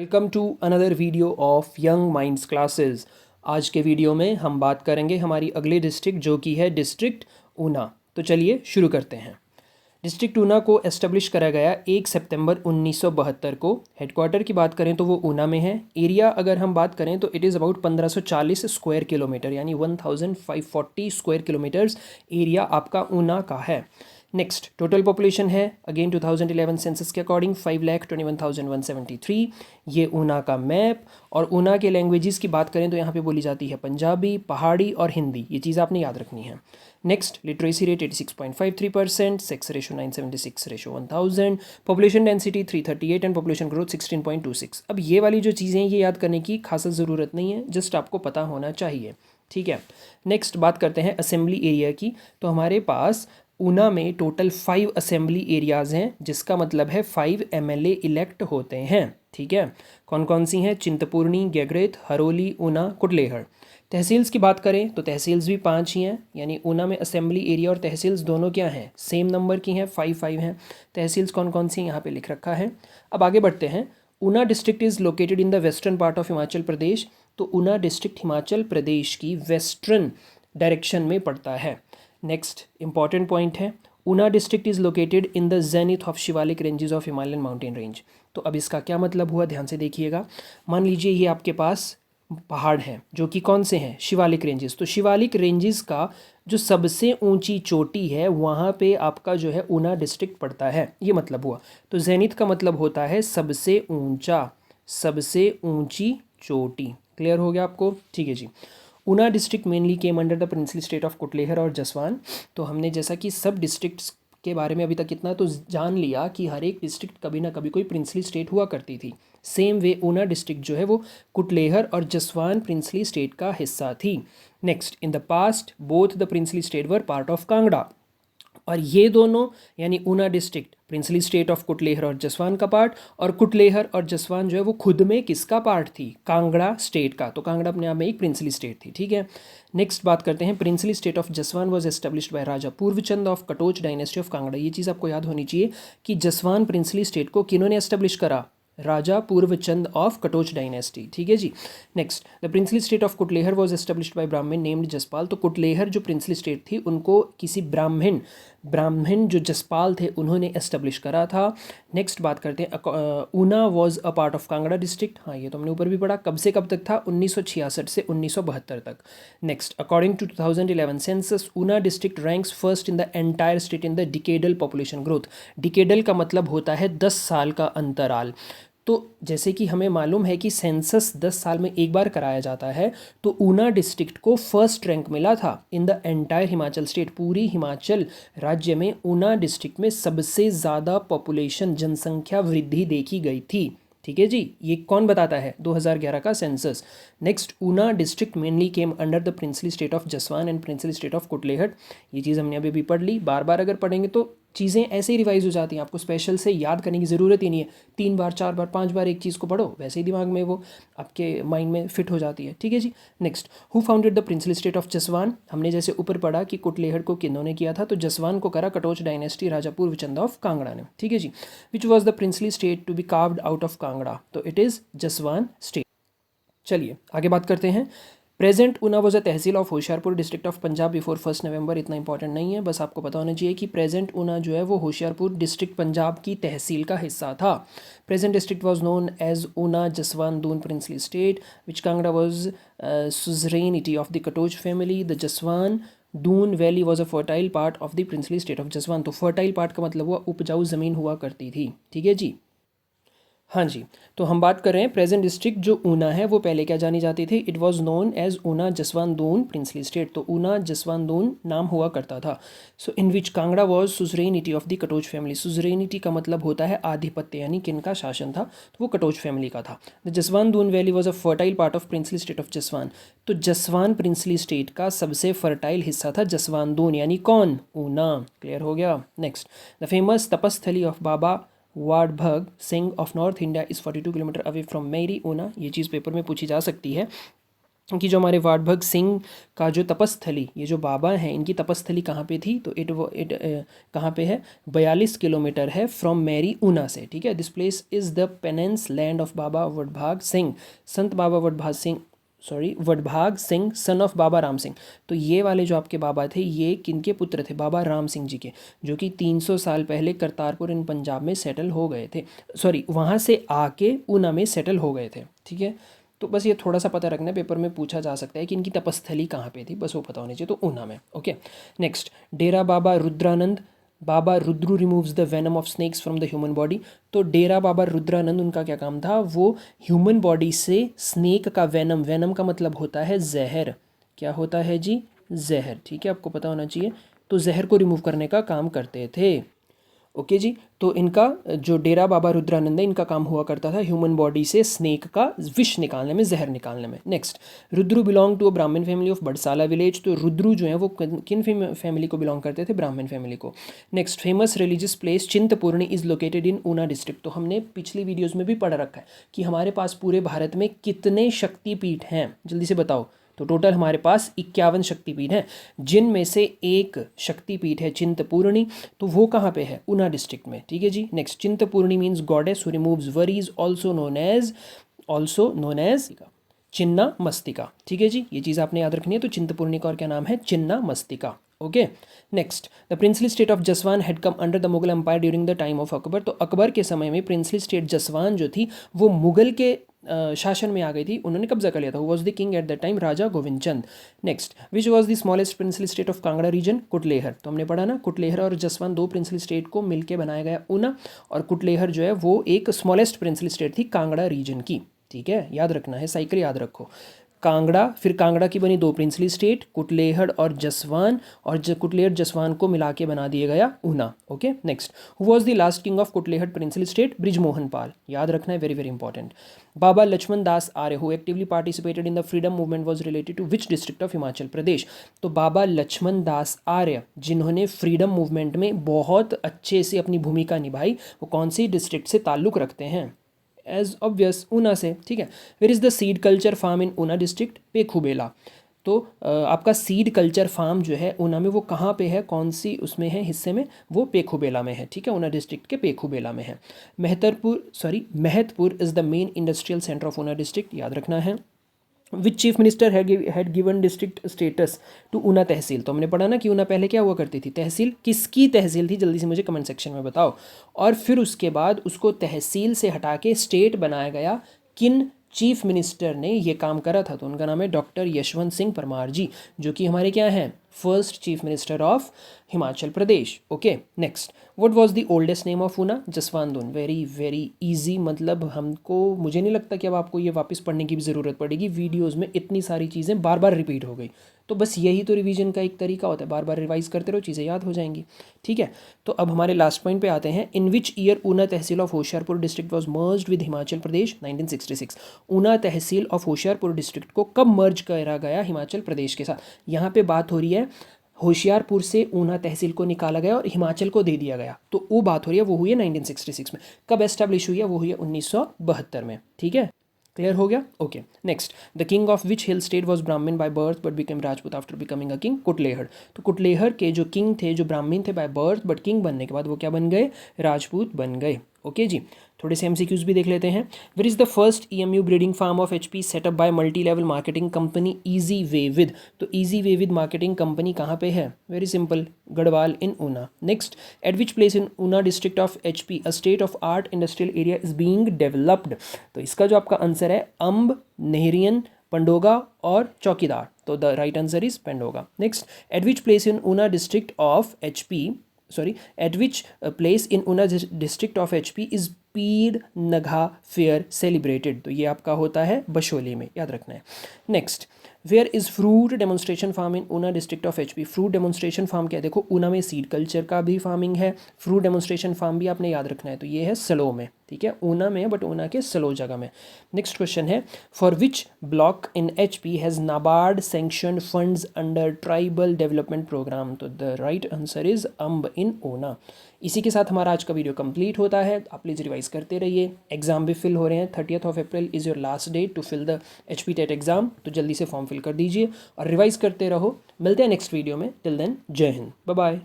Welcome to another video of Young Minds classes. आज के video में हम बात करेंगे हमारी अगली डिस्ट्रिक्ट जो कि है डिस्ट्रिक्ट ऊना। तो चलिए शुरू करते हैं। डिस्ट्रिक्ट ऊना को एस्टेब्लिश करा गया 1 सितंबर 1972 को। हेडक्वार्टर की बात करें तो वो ऊना में है। एरिया अगर हम बात करें तो it is about 1540 square kilometre, यानी 1540 स्क्वायर किलोमीटर्स एरिया आपका ऊना का है। नेक्स्ट टोटल पॉपुलेशन है अगेन 2011 सेंसस के अकॉर्डिंग 5,21,173। ये ऊना का मैप। और ऊना के लैंग्वेजेस की बात करें तो यहाँ पे बोली जाती है पंजाबी, पहाड़ी और हिंदी। ये चीज़ आपने याद रखनी है। Next literacy rate 86.53%, sex ratio 976/1000, population density 338 and population growth 16.26। अब ये वाली जो चीज़ें ये याद करने की खास ज़रूरत नहीं है, जस्ट आपको पता होना चाहिए, ठीक है। नेक्स्ट बात करते हैं असेंबली एरिया की। तो हमारे पास ऊना में टोटल 5 असेंबली एरियाज़ हैं, जिसका मतलब है 5 MLA इलेक्ट होते हैं, ठीक है। कौन कौन सी हैं? चिंतपूर्णी, गैगरेथ, हरोली, ऊना, कुटलेहड़। तहसील्स की बात करें तो तहसील्स भी 5 ही हैं, यानी ऊना में असेंबली एरिया और तहसील्स दोनों क्या हैं? सेम नंबर की हैं, 5 हैं। तहसील्स कौन कौन सी यहाँ पे लिख रखा है। अब आगे बढ़ते हैं। Una district is located in the western part of Himachal Pradesh. तो ऊना डिस्ट्रिक्ट हिमाचल प्रदेश की वेस्टर्न डायरेक्शन में पड़ता है। नेक्स्ट इंपॉर्टेंट पॉइंट है, Una district is located in the zenith of Shivalik ranges of Himalayan mountain range. तो अब इसका क्या मतलब हुआ, ध्यान से देखिएगा। मान लीजिए ये आपके पास पहाड़ हैं जो कि कौन से हैं? शिवालिक रेंजेस। तो शिवालिक रेंजेस का जो सबसे ऊंची चोटी है वहाँ पे आपका जो है ऊना डिस्ट्रिक्ट पड़ता है, ये मतलब हुआ। तो जेनिथ का मतलब होता है सबसे ऊंचा, सबसे ऊंची चोटी। क्लियर हो गया आपको? ठीक है जी। Una district mainly came under the princely state of Kutlehar और जसवान। तो हमने जैसा कि सब डिस्ट्रिक्ट्स के बारे में अभी तक इतना तो जान लिया कि हर एक डिस्ट्रिक्ट कभी ना कभी कोई प्रिंसली स्टेट हुआ करती थी। सेम वे ऊना डिस्ट्रिक्ट जो है वो कुटलेहर और जसवान प्रिंसली स्टेट का हिस्सा थी। Next, in the past both the princely state were part of Kangra. और ये दोनों यानी Una district princely state of Kutlehar और जसवान का पार्ट, और कुटलेहर और जसवान जो है वो खुद में किसका पार्ट थी? कांगड़ा स्टेट का। तो कांगड़ा अपने आप में एक प्रिंसली स्टेट थी, ठीक है। नेक्स्ट बात करते हैं, princely state of Jaswan was established by Raja Purvchand of Katoch dynasty of Kangra. ये चीज़ आपको याद होनी चाहिए कि जसवान प्रिंसली स्टेट को किन्होंने एस्टेब्लिश करा? राजा पूर्वचंद ऑफ कटोच डायनेस्टी, ठीक है जी। Next, the princely state of Kutlehar was established by Brahmin named Jaspal. तो कुटलेहर जो प्रिंसली स्टेट थी उनको किसी ब्राह्मण जो जसपाल थे उन्होंने एस्टेब्लिश करा था। नेक्स्ट बात करते हैं, Una was a part of Kangra district. हाँ, ये तो हमने ऊपर भी पढ़ा। कब से कब तक था? 1966 से 1972 तक। Next, according to 2011 census Una district ranks first in the entire state in the decadal population growth. Decadal का मतलब होता है 10 साल का अंतराल। तो जैसे कि हमें मालूम है कि सेंसस 10 साल में एक बार कराया जाता है, तो ऊना डिस्ट्रिक्ट को फर्स्ट रैंक मिला था इन द एंटायर हिमाचल स्टेट। पूरी हिमाचल राज्य में ऊना डिस्ट्रिक्ट में सबसे ज़्यादा पॉपुलेशन, जनसंख्या वृद्धि देखी गई थी, ठीक है जी। ये कौन बताता है? 2011 का census. Next, Una district mainly came under the princely state of Jaswan and princely state of Kutlehar. ये चीज़ हमने अभी भी पढ़ ली। बार बार अगर पढ़ेंगे तो चीज़ें ऐसे ही रिवाइज हो जाती हैं, आपको स्पेशल से याद करने की ज़रूरत ही नहीं है। 3 बार 4 बार 5 बार एक चीज़ को पढ़ो, वैसे ही दिमाग में वो आपके माइंड में फिट हो जाती है, ठीक है जी। Next, who founded the princely state of Jaswan. हमने जैसे ऊपर पढ़ा कि कुटलेहड़ को किन्होंने किया था, तो जसवान को करा कटोच डायनेस्टी राजा पूर्वचंद ऑफ कांगड़ा ने, ठीक है जी। Which was the princely state to be carved out of Kangra. तो इट इज़ जसवान स्टेट। चलिए आगे बात करते हैं। Present Una was a tehsil of Hoshiarpur district of Punjab before 1 नवंबर। इतना इंपॉर्टेंट नहीं है, बस आपको पता होना चाहिए कि प्रेजेंट ऊना जो है वो होशियारपुर डिस्ट्रिक्ट पंजाब की तहसील का हिस्सा था। Present district was known as Una Jaswan Doon princely state which Kangra was suzerainty of the Katoch family. The Jaswan Doon valley was a fertile part of the princely state of Jaswan. तो फर्टाइल पार्ट का मतलब हुआ उपजाऊ ज़मीन हुआ करती थी, ठीक है जी। हाँ जी, तो हम बात कर रहे हैं प्रेजेंट डिस्ट्रिक्ट जो ऊना है वो पहले क्या जानी जाती थी? It was known as Una Jaswan Doon princely state. तो ऊना जसवान दून नाम हुआ करता था। So in which Kangra was suzerainty of the Katoch family. Suzerainty का मतलब होता है आधिपत्य, यानी किनका शासन था? तो वो कटोच फैमिली का था। The Jaswan Doon valley was a fertile part of princely state of Jaswan. तो जसवान प्रिंसली स्टेट का सबसे फर्टाइल हिस्सा था जसवान दून, यानी कौन? ऊना। क्लियर हो गया। नेक्स्ट, द फेमस तपस्थली of Baba Wadbhag Singh of north India is 42 kilometre away from मेरी ऊना। ये चीज़ पेपर में पूछी जा सकती है। कि जो हमारे वाटभग सिंह का जो तपस्थली, ये जो बाबा हैं इनकी तपस्थली कहाँ पे थी, तो इट कहाँ पे है, 42 किलोमीटर है फ्रॉम मैरी ऊना से, ठीक है। This place is the penance land of Baba Wadbhag Singh, Sant Baba Wadbhag Singh son of Baba Ram Singh. तो ये वाले जो आपके बाबा थे ये किनके पुत्र थे, बाबा राम सिंह जी के, जो कि 300 साल पहले करतारपुर इन पंजाब में सेटल हो गए थे, सॉरी वहाँ से आके ऊना में सेटल हो गए थे, ठीक है। तो बस ये थोड़ा सा पता रखना, पेपर में पूछा जा सकता है कि इनकी तपस्थली कहाँ पे थी, बस वो पता होनी चाहिए, तो ऊना में, okay. Next, Dera Baba Rudranand, Baba Rudru removes the venom of snakes from the human body. तो डेरा बाबा रुद्रानंद उनका क्या काम था, वो ह्यूमन बॉडी से स्नेक का वेनम, वेनम का मतलब होता है जहर, क्या होता है जी, जहर, ठीक है, आपको पता होना चाहिए। तो जहर को रिमूव करने का काम करते थे, ओके जी। तो इनका जो डेरा बाबा रुद्रानंद है इनका काम हुआ करता था ह्यूमन बॉडी से स्नेक का विष निकालने में, जहर निकालने में। Next, Rudru belong to a ब्राह्मण फैमिली ऑफ बड़साला विलेज। तो रुद्रू जो है वो किन फैमिली को बिलोंग करते थे, ब्राह्मण फैमिली को। Next, famous religious place Chintpurni is located in Una district. तो हमने पिछली वीडियोज़ में भी पढ़ रखा है कि हमारे पास पूरे भारत में कितने शक्तिपीठ हैं, जल्दी से बताओ। तो टोटल हमारे पास 51 शक्तिपीठ हैं, जिनमें से एक शक्तिपीठ है चिंतपूर्णी, तो वो कहाँ पे है, ऊना डिस्ट्रिक्ट में, ठीक है जी। Next, Chintpurni means goddess who removes worries, also known as Chinna Mastika, ठीक है जी। ये चीज़ आपने याद रखनी है। तो चिंतपूर्णी का और क्या नाम है, Chinna Mastika, okay. Next, the princely state of Jaswan had come under the Mughal empire during the time of Akbar. तो अकबर के समय में प्रिंसली स्टेट जसवान जो थी वो मुगल के शासन में आ गई थी, उन्होंने कब्जा कर लिया था। Who was the king at the time, Raja Govind Chand. Next, which was the smallest princely state of Kangra region, Kutlehar. तो हमने पढ़ा ना, कुटलेहर और जसवान दो प्रिंसली स्टेट को मिलकर बनाया गया ऊना, और कुटलेहर जो है वो एक स्मॉलेस्ट प्रिंसली स्टेट थी कांगड़ा रीजन की, ठीक है, याद रखना है, साइकिल याद रखो। कांगड़ा, फिर कांगड़ा की बनी दो प्रिंसली स्टेट, कुटलेहड़ और जसवान, और कुटलेहड़ जसवान को मिला के बना दिया गया Una, okay. Next, who was the last king of Kutlehar princely state, Brijmohan Pal, याद रखना है, very very important. Baba Lakshman Das Arya who actively participated in the freedom movement was related to which district of Himachal Pradesh. तो बाबा लक्ष्मण दास आर्य जिन्होंने फ्रीडम मूवमेंट में बहुत अच्छे से अपनी भूमिका निभाई, वो कौन सी डिस्ट्रिक्ट से ताल्लुक़ रखते हैं, एज ऑब्वियस ऊना से, ठीक है। Where is the seed culture farm in Una district, Pekhubela. तो आपका सीड कल्चर फार्म जो है ऊना में वो कहाँ पे है, कौन सी उसमें है हिस्से में, वो पेखुबेला में है, ठीक है, ऊना डिस्ट्रिक्ट के पेखुबेला में है। Mahatpur is the main industrial centre of Una district, याद रखना है। Which chief minister had given district status to Una tehsil. तो हमने पढ़ा ना कि ऊना पहले क्या हुआ करती थी, तहसील, किसकी तहसील थी, जल्दी से मुझे कमेंट सेक्शन में बताओ। और फिर उसके बाद उसको तहसील से हटा के स्टेट बनाया गया, किन चीफ मिनिस्टर ने ये काम करा था, तो उनका नाम है डॉक्टर यशवंत सिंह परमार जी, जो कि हमारे क्या हैं, first chief minister of Himachal Pradesh, okay. Next, what was the oldest name of Una, Jaswandun, very very easy, मतलब हमको, मुझे नहीं लगता कि अब आपको ये वापस पढ़ने की भी ज़रूरत पड़ेगी, वीडियोज़ में इतनी सारी चीज़ें बार बार रिपीट हो गई, तो बस यही तो रिवीजन का एक तरीका होता है, बार बार रिवाइज करते रहो, चीज़ें याद हो जाएंगी, ठीक है। तो अब हमारे लास्ट पॉइंट पे आते हैं, in which year Una tehsil of Hoshiarpur district was merged with Himachal Pradesh, 1966। Una tehsil of Hoshiarpur district को कब मर्ज करा गया हिमाचल प्रदेश के साथ। यहाँ पे बात हो रही है होशियारपुर से ऊना तहसील को निकाला गया और हिमाचल को दे दिया गया, तो वो बात हो रही है, वो हुई है 1966 में। कब एस्टैब्लिश हुई है, वो हुई है 1972 में, ठीक है, क्लियर हो गया, okay. Next, the king of which hill state was Brahmin by birth but become Rajput after becoming a king, Kutlehar. तो कुटलेहड़ के जो किंग थे, जो ब्राह्मण थे बाय बर्थ, बट किंग बनने के बाद वो क्या बन गए, राजपूत बन गए, ओके जी। थोड़े से एमसीक्यूज भी देख लेते हैं। Where is the first emu breeding farm of HP set up by multi level marketing company easy way with. तो easy way with marketing company कहाँ पे है, very simple, Garhwal in Una. Next, at which place in Una district of HP a state of art industrial area is being developed. तो इसका जो आपका answer है, अम्ब, नेहरियन, पंडोगा और चौकीदार, तो the right answer is Pendoga. Next, at which place in Una district of HP, at which place in Una district of HP is पीड नघा fair celebrated. तो ये आपका होता है बशोली में, याद रखना है। Next, where is fruit demonstration farm in Una district of HP. Fruit demonstration farm क्या है, देखो ऊना में सीड कल्चर का भी फार्मिंग है, फ्रूट डेमोन्स्ट्रेशन फार्म भी आपने याद रखना है, तो ये है सलो में, ठीक है, ऊना में है बट ऊना के स्लो जगह में। नेक्स्ट क्वेश्चन है, for which block in HP has NABARD sanction funds under tribal development programme. तो the right answer is Amb in Una. इसी के साथ हमारा आज का वीडियो कंप्लीट होता है। आप प्लीज़ रिवाइज करते रहिए, एग्जाम भी फिल हो रहे हैं। 30 April is your last date to fill the HP TET exam, तो जल्दी से फॉर्म फिल कर दीजिए और रिवाइज करते रहो। मिलते हैं नेक्स्ट वीडियो में, टिल देन जय हिंद, बाय बाय।